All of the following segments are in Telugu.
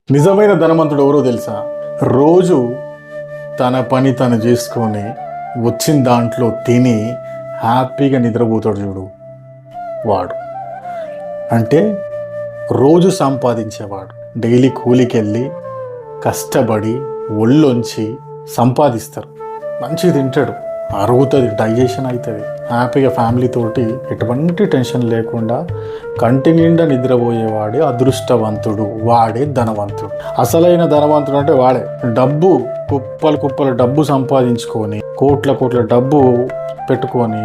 నిజమైన ధనవంతుడు ఎవరో తెలుసా? రోజు తన పని తను చేసుకొని వచ్చిన దాంట్లో తిని హ్యాపీగా నిద్రపోతాడు చూడు, వాడు. అంటే రోజు సంపాదించేవాడు. డైలీ కూలికి వెళ్ళి కష్టపడి ఒళ్ళొంచి సంపాదిస్తారు. మంచిగా తింటాడు, అరుగుతుంది, డైజెషన్ అవుతుంది, హ్యాపీగా ఫ్యామిలీతోటి ఎటువంటి టెన్షన్ లేకుండా కంటి నిండా నిద్రపోయేవాడే అదృష్టవంతుడు, వాడే ధనవంతుడు. అసలైన ధనవంతుడు అంటే వాడే. డబ్బు కుప్పలు కుప్పలు డబ్బు సంపాదించుకొని కోట్ల కోట్ల డబ్బు పెట్టుకొని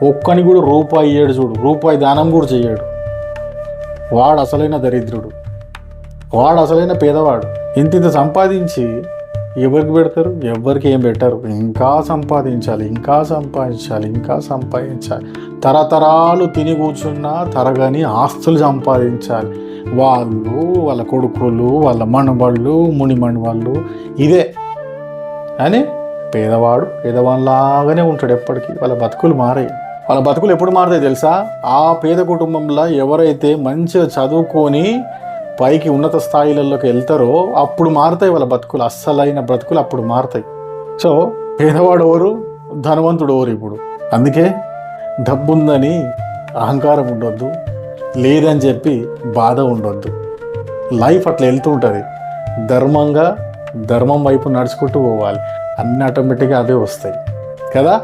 ఒక్కని కూడా రూపాయి ఇయ్యాడు చూడు, రూపాయి దానం కూడా చెయ్యాడు. వాడు అసలైన దరిద్రుడు, వాడు అసలైన పేదవాడు. ఇంత సంపాదించి ఎవరికి పెడతారు? ఎవరికి ఏం పెట్టరు. ఇంకా సంపాదించాలి, ఇంకా సంపాదించాలి, ఇంకా సంపాదించాలి. తరతరాలు తిని కూర్చున్నా తరగని ఆస్తులు సంపాదించాలి. వాళ్ళు, వాళ్ళ కొడుకులు, వాళ్ళ మనవాళ్ళు, మునిమణివాళ్ళు, ఇదే అని పేదవాడు పేదవాళ్ళలాగానే ఉంటాడు ఎప్పటికీ. వాళ్ళ బతుకులు మారాయి. వాళ్ళ బతుకులు ఎప్పుడు మారుతాయి తెలుసా? ఆ పేద కుటుంబంలో ఎవరైతే మంచిగా చదువుకొని పైకి ఉన్నత స్థాయిలలోకి వెళ్తారో అప్పుడు మారుతాయి వాళ్ళ బతుకులు. అస్సలైన బ్రతుకులు అప్పుడు మారుతాయి. సో పేదవాడు ఎవరు, ధనవంతుడు ఎవరు ఇప్పుడు? అందుకే డబ్బుందని అహంకారం ఉండొద్దు, లేదని చెప్పి బాధ ఉండొద్దు. లైఫ్ అట్లా వెళ్తూ ఉంటుంది. ధర్మంగా ధర్మం వైపు నడుచుకుంటూ పోవాలి. అన్ని ఆటోమేటిక్గా అవే వస్తాయి కదా.